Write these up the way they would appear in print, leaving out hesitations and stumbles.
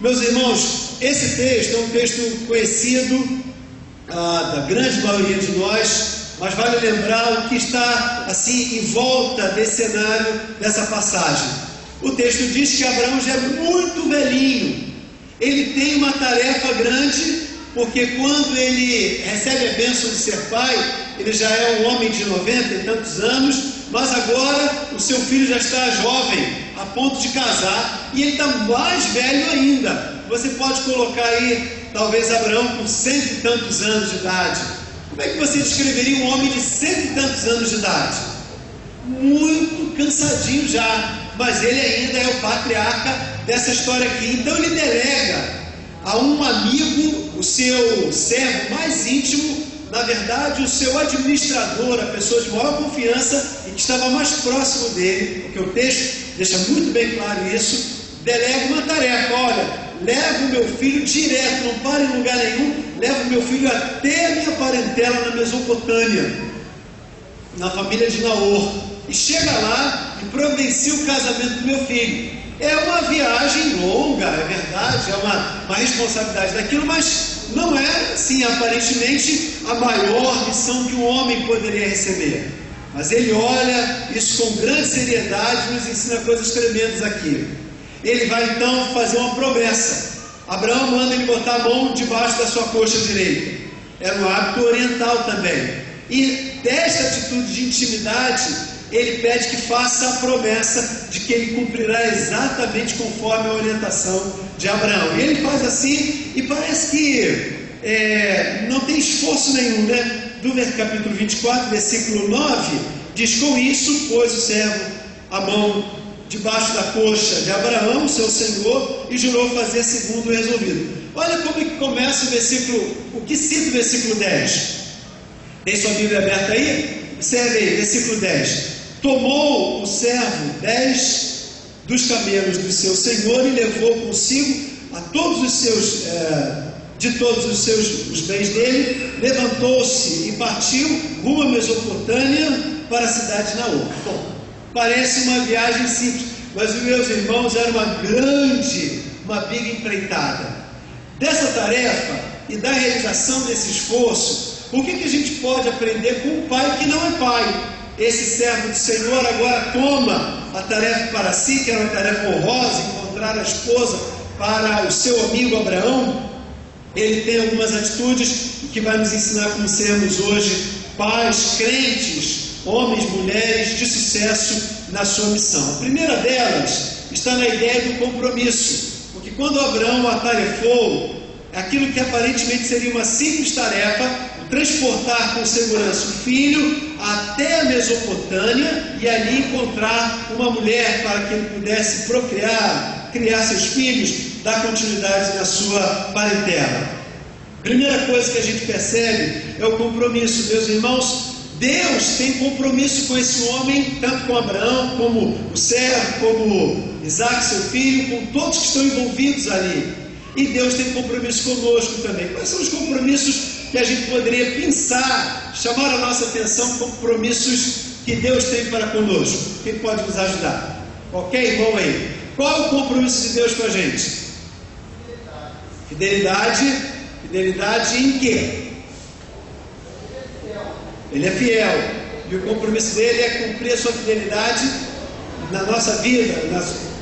Meus irmãos, esse texto é um texto conhecido da grande maioria de nós, mas vale lembrar o que está assim em volta desse cenário, dessa passagem. O texto diz que Abraão já é muito velhinho, ele tem uma tarefa grande, porque quando ele recebe a bênção de ser pai, ele já é um homem de 90 e tantos anos, mas agora o seu filho já está jovem, a ponto de casar, e ele está mais velho ainda. Você pode colocar aí, talvez Abraão com 100 e tantos anos de idade. Como é que você descreveria um homem de 100 e tantos anos de idade? Muito cansadinho já, mas ele ainda é o patriarca dessa história aqui. Então ele delega a um amigo, o seu servo mais íntimo, na verdade o seu administrador, a pessoa de maior confiança e que estava mais próximo dele, porque o texto deixa muito bem claro isso, delega uma tarefa: olha, leva o meu filho direto, não para em lugar nenhum, leva o meu filho até a minha parentela na Mesopotâmia, na família de Naor, e chega lá e providencia o casamento do meu filho. É uma viagem longa, é verdade, é uma responsabilidade daquilo, mas não é, assim, aparentemente a maior missão que um homem poderia receber. Mas ele olha isso com grande seriedade e nos ensina coisas tremendas aqui. Ele vai então fazer uma promessa. Abraão manda ele botar a mão debaixo da sua coxa direita. Era um hábito oriental também. E desta atitude de intimidade, ele pede que faça a promessa de que ele cumprirá exatamente conforme a orientação de Abraão. E ele faz assim, e parece que não tem esforço nenhum, né? Do capítulo 24, versículo 9, diz: com isso pôs o servo a mão debaixo da coxa de Abraão, seu senhor, e jurou fazer segundo o resolvido. Olha como que começa o versículo, o que cita o versículo 10. Tem sua Bíblia aberta aí? Observe aí, versículo 10. Tomou o servo 10 dos camelos do seu senhor e levou consigo a todos os seus, os bens dele, levantou-se e partiu rumo à Mesopotâmia para a cidade de Naor. Bom, parece uma viagem simples, mas os meus irmãos, era uma big empreitada. Dessa tarefa e da realização desse esforço, o que a gente pode aprender com um pai que não é pai? Esse servo do Senhor agora toma a tarefa para si, que era uma tarefa honrosa, encontrar a esposa para o seu amigo Abraão. Ele tem algumas atitudes que vai nos ensinar como sermos hoje pais, crentes, homens, mulheres de sucesso na sua missão. A primeira delas está na ideia do compromisso, porque quando Abraão atarefou aquilo que aparentemente seria uma simples tarefa, transportar com segurança o filho até a Mesopotâmia e ali encontrar uma mulher para que ele pudesse procriar, criar seus filhos, dar continuidade na sua parentela. Primeira coisa que a gente percebe é o compromisso. Meus irmãos, Deus tem compromisso com esse homem, tanto com Abraão, como o servo, como Isaac, seu filho, com todos que estão envolvidos ali. E Deus tem compromisso conosco também. Quais são os compromissos que a gente poderia pensar, chamar a nossa atenção, compromissos que Deus tem para conosco? Quem pode nos ajudar? Qualquer irmão aí. Qual é o compromisso de Deus com a gente? Fidelidade. Fidelidade em quê? Ele é fiel. E o compromisso dele é cumprir a sua fidelidade na nossa vida,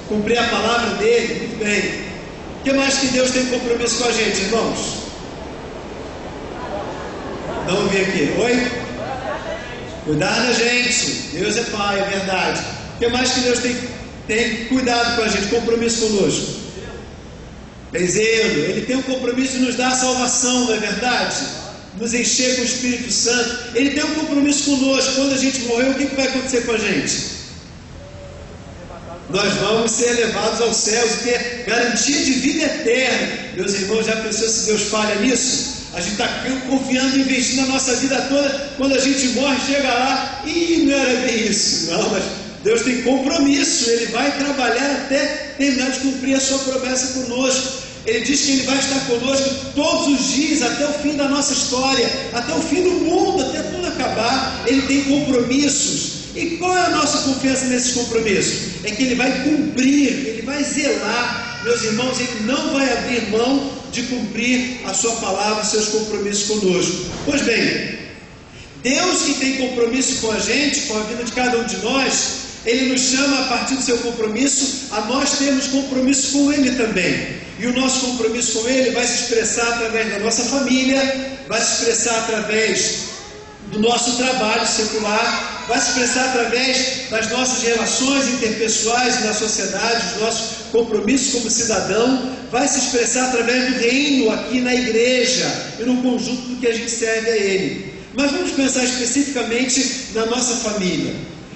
cumprir a palavra dele. Muito bem. O que mais que Deus tem compromisso com a gente, irmãos? Vamos ver aqui. Oi? Cuidar da gente. Deus é Pai, é verdade. O que mais que Deus tem cuidado com a gente? Compromisso conosco. Tem zelo. Ele tem um compromisso de nos dar a salvação, não é verdade? Nos encher com o Espírito Santo. Ele tem um compromisso conosco. Quando a gente morrer, o que vai acontecer com a gente? Nós vamos ser levados aos céus e ter garantia de vida eterna. Meus irmãos, já pensou se Deus falha nisso? A gente está confiando, investindo a nossa vida toda. Quando a gente morre, chega lá e não era bem isso. Não, mas Deus tem compromisso. Ele vai trabalhar até terminar de cumprir a sua promessa conosco. Ele diz que Ele vai estar conosco todos os dias, até o fim da nossa história, até o fim do mundo, até tudo acabar. Ele tem compromissos. E qual é a nossa confiança nesses compromissos? É que Ele vai cumprir, Ele vai zelar meus irmãos, Ele não vai abrir mão de cumprir a sua palavra, os seus compromissos conosco. Pois bem, Deus que tem compromisso com a gente, com a vida de cada um de nós, Ele nos chama a partir do seu compromisso, a nós termos compromisso com Ele também. E o nosso compromisso com Ele vai se expressar através da nossa família, vai se expressar através do nosso trabalho secular, vai se expressar através das nossas relações interpessoais na sociedade, os nossos compromissos como cidadão, vai se expressar através do reino aqui na igreja e no conjunto do que a gente serve a Ele. Mas vamos pensar especificamente na nossa família.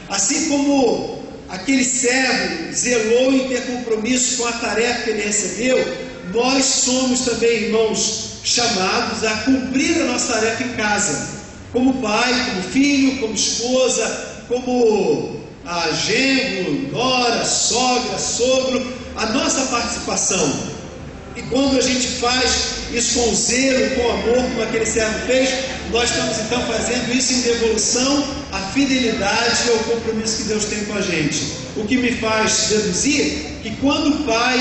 Assim como aquele servo zelou em ter compromisso com a tarefa que ele recebeu, nós somos também, irmãos, chamados a cumprir a nossa tarefa em casa, como pai, como filho, como esposa, como genro, nora, sogra, sogro, a nossa participação. E quando a gente faz isso com zelo, com amor, como aquele servo fez, nós estamos então fazendo isso em devolução à fidelidade e ao compromisso que Deus tem com a gente. O que me faz deduzir que quando pai,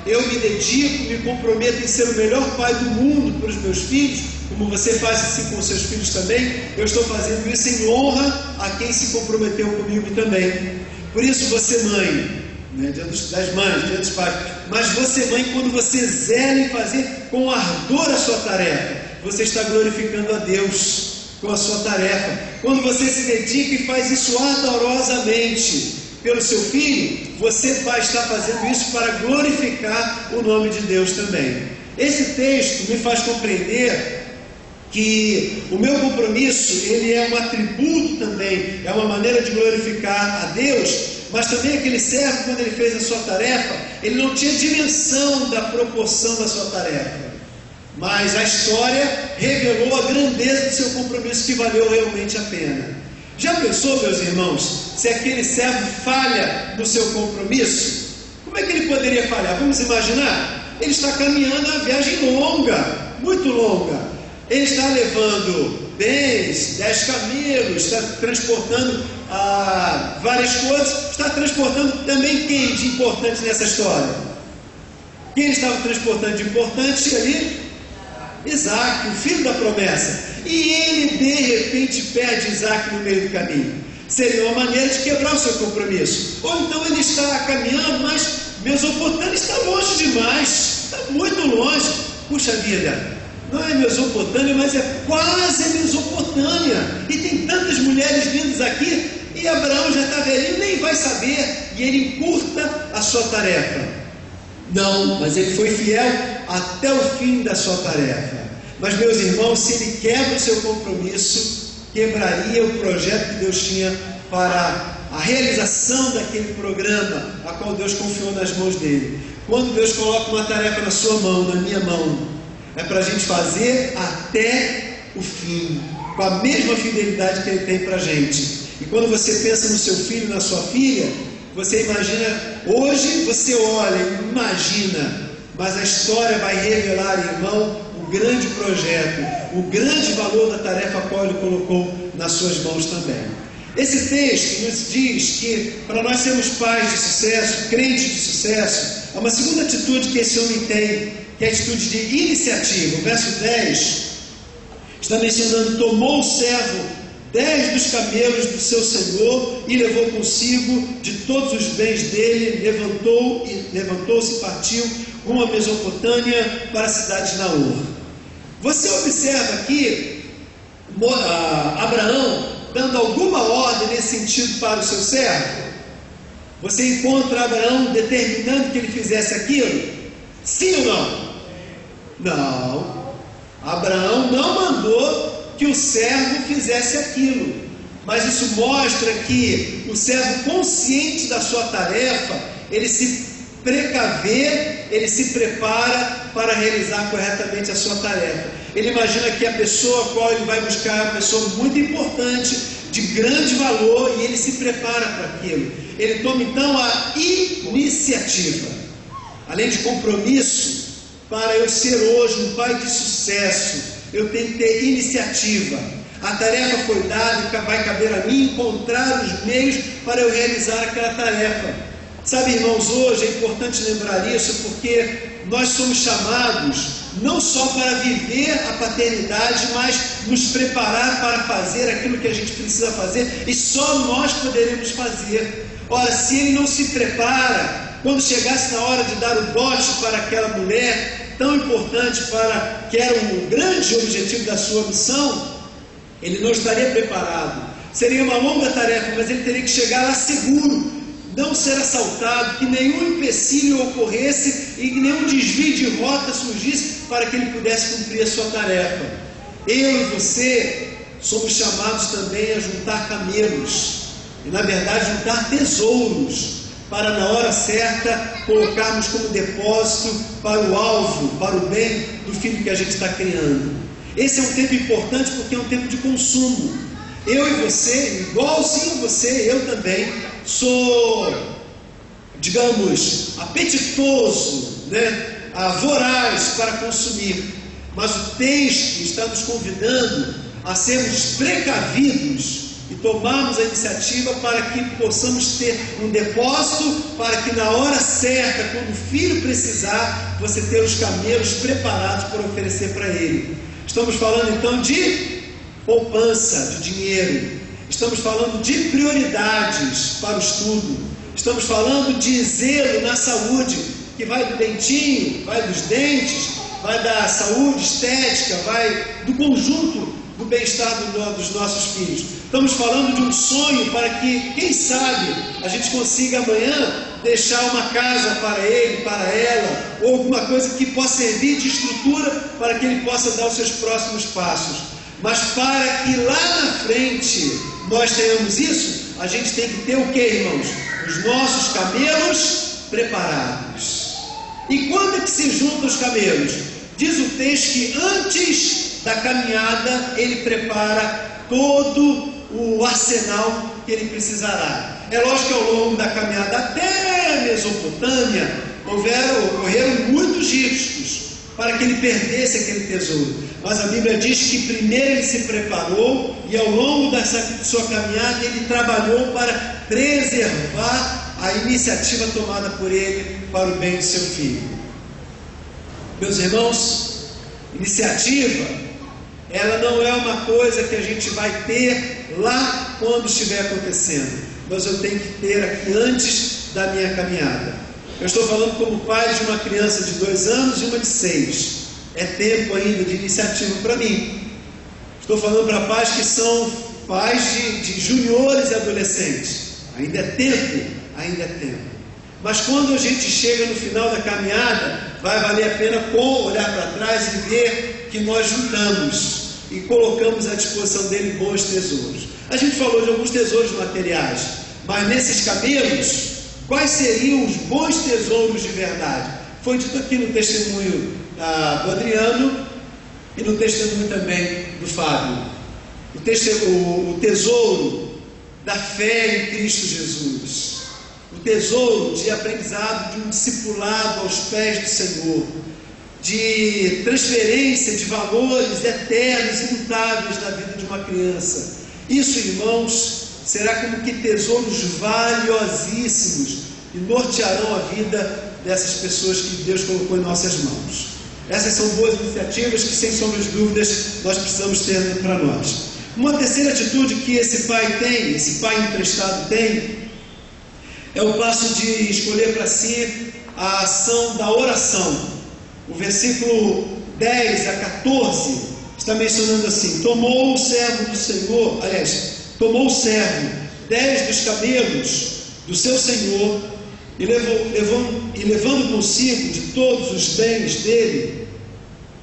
eu me dedico, me comprometo em ser o melhor pai do mundo para os meus filhos, como você faz assim com os seus filhos também, eu estou fazendo isso em honra a quem se comprometeu comigo também. Por isso você, mãe, dia das mães, dia dos pais, mas você, mãe, quando você zela em fazer com ardor a sua tarefa, você está glorificando a Deus com a sua tarefa. Quando você se dedica e faz isso ardorosamente pelo seu filho, você vai estar fazendo isso para glorificar o nome de Deus também. Esse texto me faz compreender que o meu compromisso, ele é um atributo também, é uma maneira de glorificar a Deus, mas também aquele servo, quando ele fez a sua tarefa, ele não tinha dimensão da proporção da sua tarefa, mas a história revelou a grandeza do seu compromisso, que valeu realmente a pena. Já pensou, meus irmãos, se aquele servo falha no seu compromisso? Como é que ele poderia falhar? Vamos imaginar, ele está caminhando uma viagem longa, muito longa, ele está levando bens, 10 camelos, está transportando várias coisas, está transportando também quem de importante nessa história? Quem ele estava transportando de importante ali? Isaac, o filho da promessa. E ele de repente perde Isaac no meio do caminho. Seria uma maneira de quebrar o seu compromisso. Ou então ele está caminhando, mas Mesopotâmia está longe demais, está muito longe. Puxa vida, não é Mesopotâmia, mas é quase Mesopotâmia, e tem tantas mulheres vindas aqui, e Abraão já está velhinho, nem vai saber, e ele encurta a sua tarefa. Não, mas ele foi fiel até o fim da sua tarefa. Mas, meus irmãos, se ele quebra o seu compromisso, quebraria o projeto que Deus tinha para a realização daquele programa, a qual Deus confiou nas mãos dele. Quando Deus coloca uma tarefa na sua mão, na minha mão, é para a gente fazer até o fim, com a mesma fidelidade que Ele tem para a gente. E quando você pensa no seu filho, na sua filha, você imagina, hoje você olha, imagina, mas a história vai revelar, irmão, o grande projeto, o grande valor da tarefa a qual Ele colocou nas suas mãos também. Esse texto nos diz que para nós sermos pais de sucesso, crentes de sucesso, há uma segunda atitude que esse homem tem, que é a atitude de iniciativa. O verso 10 está mencionando: tomou o servo 10 dos camelos do seu senhor e levou consigo de todos os bens dele, levantou-se e partiu rumo a Mesopotâmia para a cidade de Naor. Você observa aqui Abraão dando alguma ordem nesse sentido para o seu servo? Você encontra Abraão determinando que ele fizesse aquilo? Sim ou não? Não. Abraão não mandou que o servo fizesse aquilo, mas isso mostra que o servo, consciente da sua tarefa, ele se precaver, ele se prepara para realizar corretamente a sua tarefa. Ele imagina que a pessoa a qual ele vai buscar é uma pessoa muito importante, de grande valor, e ele se prepara para aquilo. Ele toma então a iniciativa. Além de compromisso, para eu ser hoje um pai de sucesso, eu tenho que ter iniciativa. A tarefa foi dada e vai caber a mim encontrar os meios para eu realizar aquela tarefa. Sabe, irmãos, hoje é importante lembrar isso, porque nós somos chamados não só para viver a paternidade, mas nos preparar para fazer aquilo que a gente precisa fazer, e só nós poderemos fazer. Ora, se ele não se prepara, quando chegasse na hora de dar o dote para aquela mulher tão importante, para que era o grande objetivo da sua missão, ele não estaria preparado. Seria uma longa tarefa, mas ele teria que chegar lá seguro, não ser assaltado, que nenhum empecilho ocorresse e que nenhum desvio de rota surgisse para que ele pudesse cumprir a sua tarefa. Eu e você somos chamados também a juntar camelos, e na verdade juntar tesouros, para na hora certa colocarmos como depósito para o alvo, para o bem do filho que a gente está criando. Esse é um tempo importante porque é um tempo de consumo. Eu e você, igualzinho você, eu também sou, digamos, apetitoso, voraz para consumir, mas o texto está nos convidando a sermos precavidos e tomarmos a iniciativa para que possamos ter um depósito, para que na hora certa, quando o filho precisar, você ter os camelos preparados para oferecer para ele. Estamos falando então de poupança de dinheiro, estamos falando de prioridades para o estudo, estamos falando de zelo na saúde, que vai do dentinho, vai dos dentes, vai da saúde estética, vai do conjunto do bem-estar dos nossos filhos. Estamos falando de um sonho para que, quem sabe, a gente consiga amanhã deixar uma casa para ele, para ela, ou alguma coisa que possa servir de estrutura para que ele possa dar os seus próximos passos. Mas para que lá na frente nós tenhamos isso, a gente tem que ter o que, irmãos? Os nossos camelos preparados. E quando é que se juntam os camelos? Diz o texto que antes da caminhada ele prepara todo o arsenal que ele precisará. É lógico que ao longo da caminhada até a Mesopotâmia ocorreram muitos riscos para que ele perdesse aquele tesouro. Mas a Bíblia diz que primeiro ele se preparou e ao longo dessa sua caminhada ele trabalhou para preservar a iniciativa tomada por ele para o bem do seu filho. Meus irmãos, iniciativa, ela não é uma coisa que a gente vai ter lá quando estiver acontecendo, mas eu tenho que ter aqui antes da minha caminhada. Eu estou falando como pai de uma criança de 2 anos e uma de 6. É tempo ainda de iniciativa para mim. Estou falando para pais que são pais de juniores e adolescentes. Ainda é tempo, ainda é tempo. Mas quando a gente chega no final da caminhada, vai valer a pena olhar para trás e ver que nós juntamos e colocamos à disposição dele bons tesouros. A gente falou de alguns tesouros materiais, mas nesses camelos, quais seriam os bons tesouros de verdade? Foi dito aqui no testemunho do Adriano e no testemunho também do Fábio. O tesouro da fé em Cristo Jesus, o tesouro de aprendizado, de um discipulado aos pés do Senhor, de transferência de valores eternos, imutáveis da vida de uma criança. Isso, irmãos, será como que tesouros valiosíssimos e nortearão a vida dessas pessoas que Deus colocou em nossas mãos. Essas são boas iniciativas que, sem sombra de dúvidas, nós precisamos ter para nós. Uma terceira atitude que esse pai tem, esse pai emprestado tem, é o passo de escolher para si a ação da oração. O versículo 10 a 14 está mencionando assim: tomou o servo do Senhor, tomou o servo 10 dos camelos do seu senhor e levando consigo de todos os bens dele,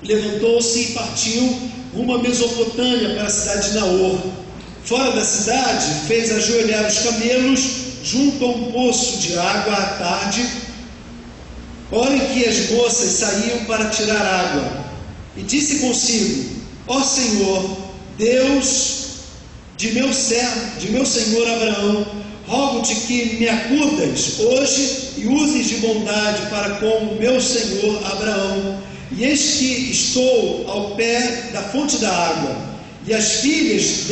levantou-se e partiu rumo a Mesopotâmia, para a cidade de Naor. Fora da cidade, fez ajoelhar os camelos junto a um poço de água à tarde, hora em que as moças saíam para tirar água, e disse consigo: ó Senhor, Deus de meu senhor Abraão, rogo-te que me acudas hoje e uses de bondade para com o meu senhor Abraão. E eis que estou ao pé da fonte da água, e as filhas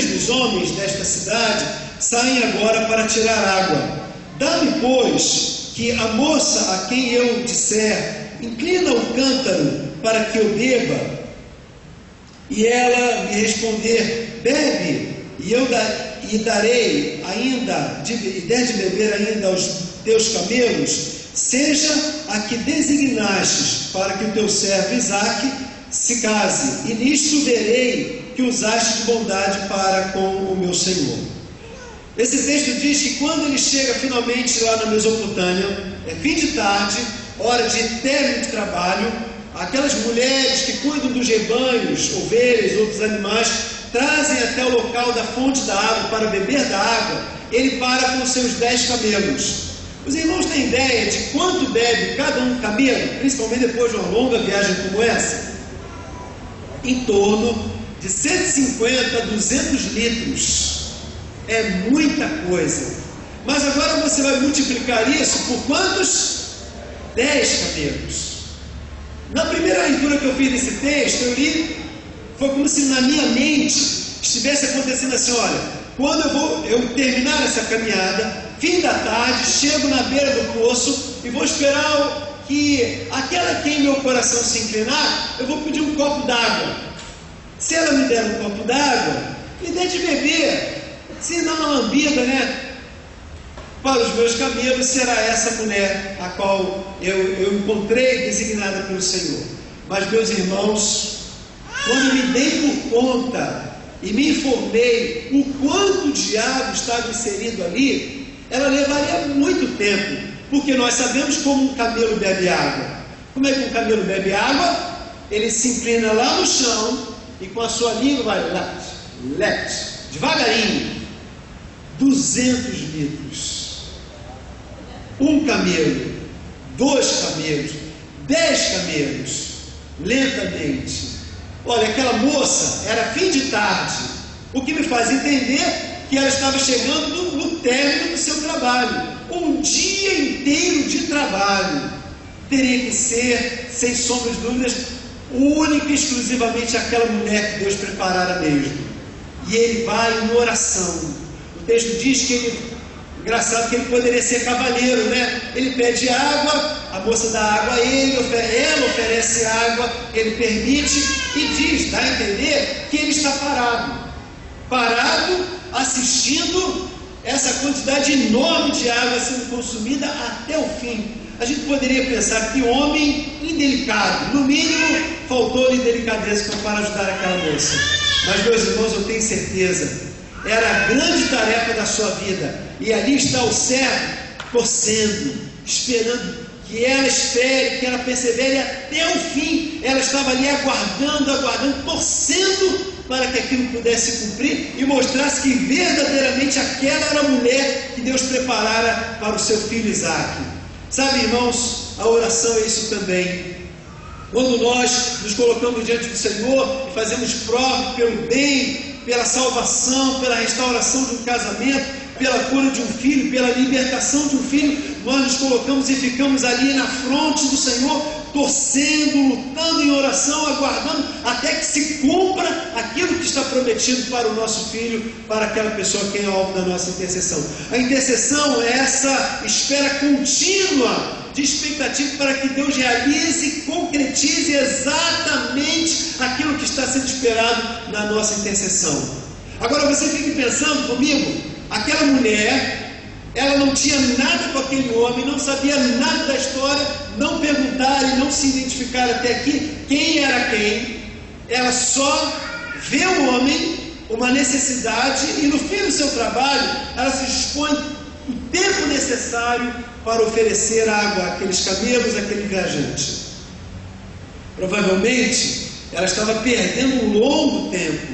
dos homens desta cidade saem agora para tirar água. Dá-me, pois, que a moça a quem eu disser, inclina o cântaro para que eu beba, e ela me responder, bebe, e darei ainda, e der de beber ainda aos teus camelos, seja a que designastes para que o teu servo Isaque se case, e nisto verei que usaste de bondade para com o meu Senhor. Esse texto diz que quando ele chega finalmente lá na Mesopotâmia, é fim de tarde, hora de término de trabalho, aquelas mulheres que cuidam dos rebanhos, ovelhas, outros animais, trazem até o local da fonte da água para beber da água. Ele para com os seus 10 camelos. Os irmãos têm ideia de quanto bebe cada um camelo, principalmente depois de uma longa viagem como essa? Em torno de 150 a 200 litros. É muita coisa. Mas agora você vai multiplicar isso por quantos? 10 camelos. Na primeira leitura que eu fiz desse texto, eu li, foi como se na minha mente estivesse acontecendo assim, olha, quando eu terminar essa caminhada, fim da tarde, chego na beira do poço e vou esperar que aquela quem meu coração se inclinar, eu vou pedir um copo d'água. Se ela me der um copo d'água, me dê de beber, se não uma lambida, né? Para os meus camelos será essa mulher a qual eu encontrei designada pelo Senhor. Mas meus irmãos, quando me dei por conta e me informei o quanto o diabo estava inserido ali, ela levaria muito tempo, porque nós sabemos como um camelo bebe água. Como é que um camelo bebe água? Ele se inclina lá no chão e com a sua língua vai devagarinho, 200 litros. Um camelo, 2 camelos, 10 camelos, lentamente. Olha, aquela moça era fim de tarde, o que me faz entender que ela estava chegando no término do seu trabalho. Um dia inteiro de trabalho teria que ser, sem sombra de dúvidas, única e exclusivamente aquela mulher que Deus preparara mesmo. E ele vai em oração. O texto diz que ele, engraçado que ele poderia ser cavaleiro, né? Ele pede água, a moça dá água a ele, ela oferece água, ele permite e diz, dá a entender que ele está parado, assistindo essa quantidade enorme de água sendo consumida até o fim. A gente poderia pensar que homem indelicado, no mínimo faltou-lhe delicadeza para ajudar aquela moça. Mas meus irmãos, eu tenho certeza, era a grande tarefa da sua vida, e ali está o servo torcendo, esperando que ela espere, que ela persevere até o fim. Ela estava ali aguardando, torcendo para que aquilo pudesse cumprir e mostrasse que verdadeiramente aquela era a mulher que Deus preparara para o seu filho Isaque. Sabe, irmãos, a oração é isso também. Quando nós nos colocamos diante do Senhor e fazemos prova pelo bem, pela salvação, pela restauração de um casamento, pela cura de um filho, pela libertação de um filho, nós nos colocamos e ficamos ali na fronte do Senhor, torcendo, lutando em oração, aguardando até que se cumpra aquilo que está prometido para o nosso filho, para aquela pessoa que é alvo da nossa intercessão. A intercessão é essa espera contínua de expectativa para que Deus realize e concretize exatamente aquilo que está sendo esperado na nossa intercessão. Agora você fique pensando comigo, aquela mulher, ela não tinha nada com aquele homem, não sabia nada da história, não perguntaram e não se identificaram até aqui quem era quem. Ela só vê o homem, uma necessidade, e no fim do seu trabalho ela se dispõe o tempo necessário para oferecer água àqueles camelos, àquele viajante. Provavelmente ela estava perdendo um longo tempo,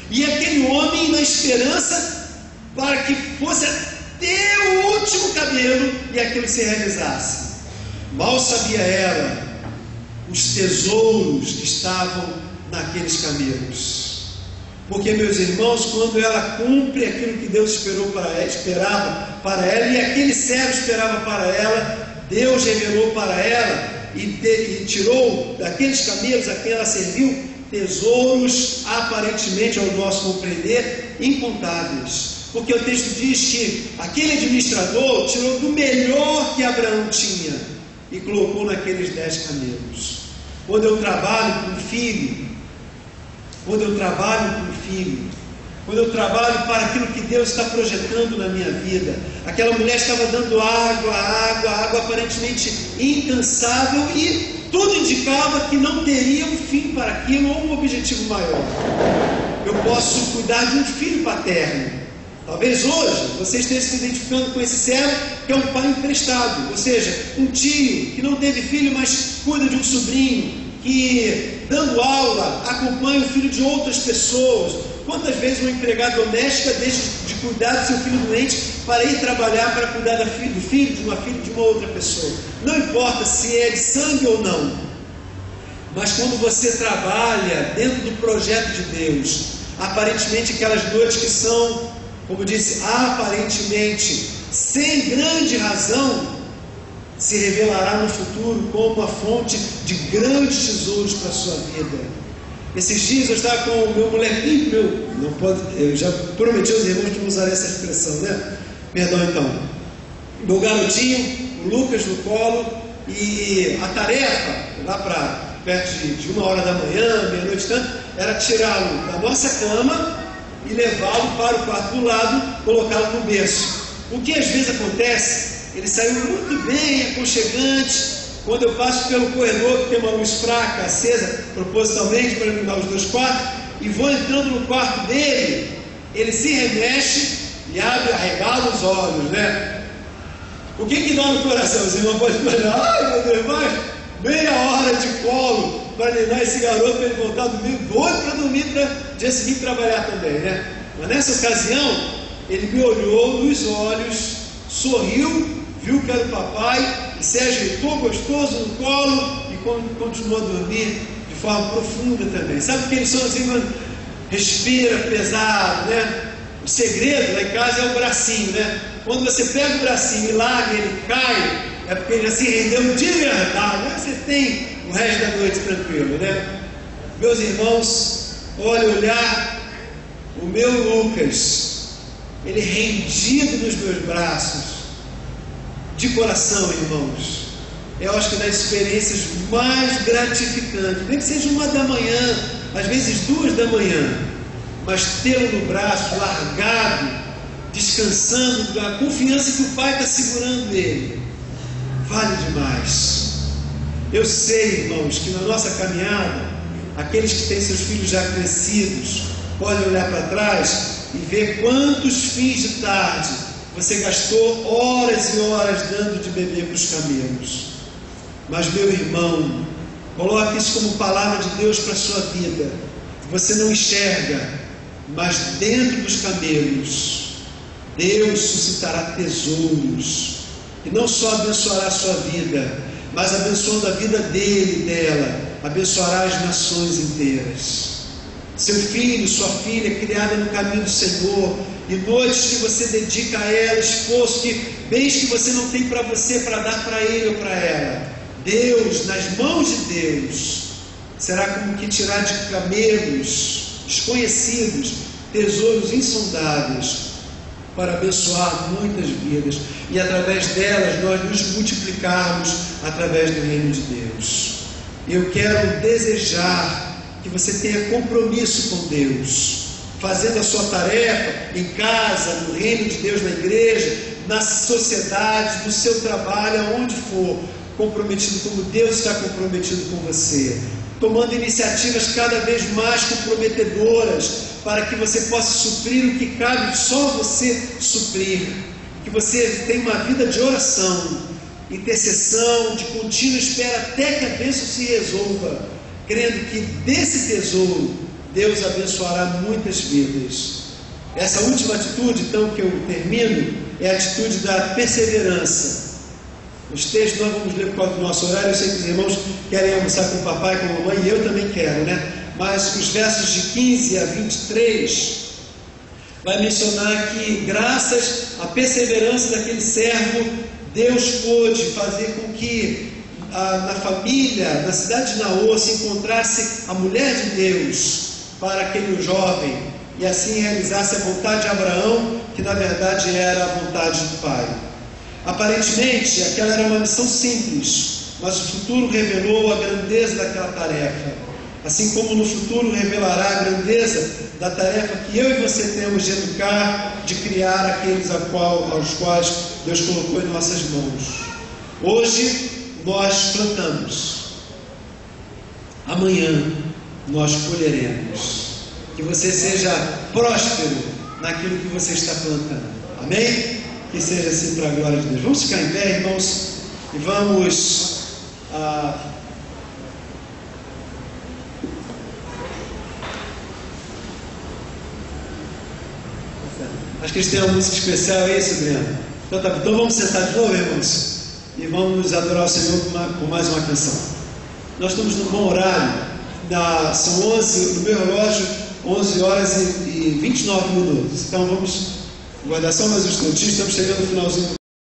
e aquele homem na esperança para que fosse até o último camelo e aquilo se realizasse. Mal sabia ela os tesouros que estavam naqueles camelos. Porque, meus irmãos, quando ela cumpre aquilo que Deus esperava para ela, e aquele servo esperava para ela, Deus revelou para ela e tirou daqueles camelos a quem ela serviu tesouros, aparentemente, ao nosso compreender, incontáveis. porque o texto diz que aquele administrador tirou do melhor que Abraão tinha e colocou naqueles 10 camelos. Quando eu trabalho com filho, quando eu trabalho para aquilo que Deus está projetando na minha vida, aquela mulher estava dando água aparentemente incansável, e tudo indicava que não teria um fim para aquilo ou um objetivo maior. Eu posso cuidar de um filho paterno. Talvez hoje você esteja se identificando com esse servo que é um pai emprestado, ou seja, um tio que não teve filho, mas cuida de um sobrinho, que dando aula acompanha o filho de outras pessoas. Quantas vezes uma empregada doméstica deixa de cuidar do seu filho doente para ir trabalhar para cuidar do filho de uma filha de uma outra pessoa? Não importa se é de sangue ou não, mas quando você trabalha dentro do projeto de Deus, aparentemente aquelas noites que são, como disse, aparentemente sem grande razão, se revelará no futuro como uma fonte de grandes tesouros para a sua vida. Esses dias eu estava com o meu molequinho, eu já prometi aos irmãos que não usarei essa expressão, né? Perdão então. Meu garotinho, o Lucas, no colo, e a tarefa, lá para perto de 1h da manhã, meia-noite tanto, era tirá-lo da nossa cama e levá-lo para o quarto do lado, colocá-lo no berço. O que às vezes acontece, ele saiu muito bem, aconchegante. Quando eu passo pelo corredor, que tem uma luz fraca, acesa, propositalmente para iluminar os 2 quartos, e vou entrando no quarto dele, ele se remexe e abre, arregala os olhos, né? O que dá no coração? Os irmãos podem imaginar, ai meu Deus, mas meia hora de colo para ninar esse garoto para ele voltar a dormir, doido para dormir, para dia seguinte trabalhar também, né? Mas nessa ocasião, ele me olhou nos olhos, sorriu, viu que era o papai, e se ajeitou gostoso no colo e continuou a dormir de forma profunda também. Sabe o que eles são assim, quando respira pesado, né? O segredo lá em casa é o bracinho, né? Quando você pega o bracinho e larga, ele cai, é porque ele já se rendeu de verdade, né? Você tem o resto da noite tranquilo, né? Meus irmãos, olhar o meu Lucas, ele rendido nos meus braços, de coração, irmãos, eu acho que das experiências mais gratificantes, nem que seja 1 da manhã, às vezes 2 da manhã, mas tê-lo no braço, largado, descansando, da confiança que o pai está segurando ele, vale demais. Eu sei, irmãos, que na nossa caminhada, aqueles que têm seus filhos já crescidos, podem olhar para trás e ver quantos fins de tarde você gastou horas e horas dando de beber para os camelos. Mas, meu irmão, coloque isso como palavra de Deus para a sua vida. Você não enxerga, mas dentro dos camelos, Deus suscitará tesouros. E não só abençoará a sua vida, mas abençoando a vida dele e dela, abençoará as nações inteiras. Seu filho, sua filha, criada no caminho do Senhor, e noites que você dedica a ela, esforço, bens que você não tem para você, para dar para ele ou para ela. Deus, nas mãos de Deus, será como que tirar de camelos desconhecidos tesouros insondáveis para abençoar muitas vidas e através delas nós nos multiplicarmos através do reino de Deus. Eu quero desejar que você tenha compromisso com Deus, fazendo a sua tarefa em casa, no reino de Deus, na igreja, na sociedade, no seu trabalho, aonde for, comprometido como Deus está comprometido com você, tomando iniciativas cada vez mais comprometedoras, para que você possa suprir o que cabe só você suprir, que você tenha uma vida de oração, intercessão, de contínua espera até que a bênção se resolva, crendo que desse tesouro Deus abençoará muitas vidas. Essa última atitude, então, que eu termino, é a atitude da perseverança. Os textos nós vamos ler por causa do nosso horário. Eu sei que os irmãos querem almoçar com o papai e com a mamãe, e eu também quero, né? Mas os versos de 15 a 23 vai mencionar que, graças à perseverança daquele servo, Deus pôde fazer com que na família, na cidade de Naor, se encontrasse a mulher de Deus para aquele jovem, e assim realizasse a vontade de Abraão, que na verdade era a vontade do Pai. Aparentemente, aquela era uma missão simples, mas o futuro revelou a grandeza daquela tarefa, assim como no futuro revelará a grandeza da tarefa que eu e você temos de educar, de criar aqueles aos quais Deus colocou em nossas mãos. Hoje nós plantamos, amanhã nós colheremos. Que você seja próspero naquilo que você está plantando. Amém? Que seja assim para a glória de Deus. Vamos ficar em pé, irmãos, e vamos acho que eles têm uma música especial, é isso, Breno? Então tá, então vamos sentar de novo, irmãos, e vamos adorar o Senhor com mais uma canção. Nós estamos no bom horário, são 11, no meu relógio, 11 horas e 29 minutos. Então vamos guardar só mais uns minutinhos, estamos chegando no finalzinho do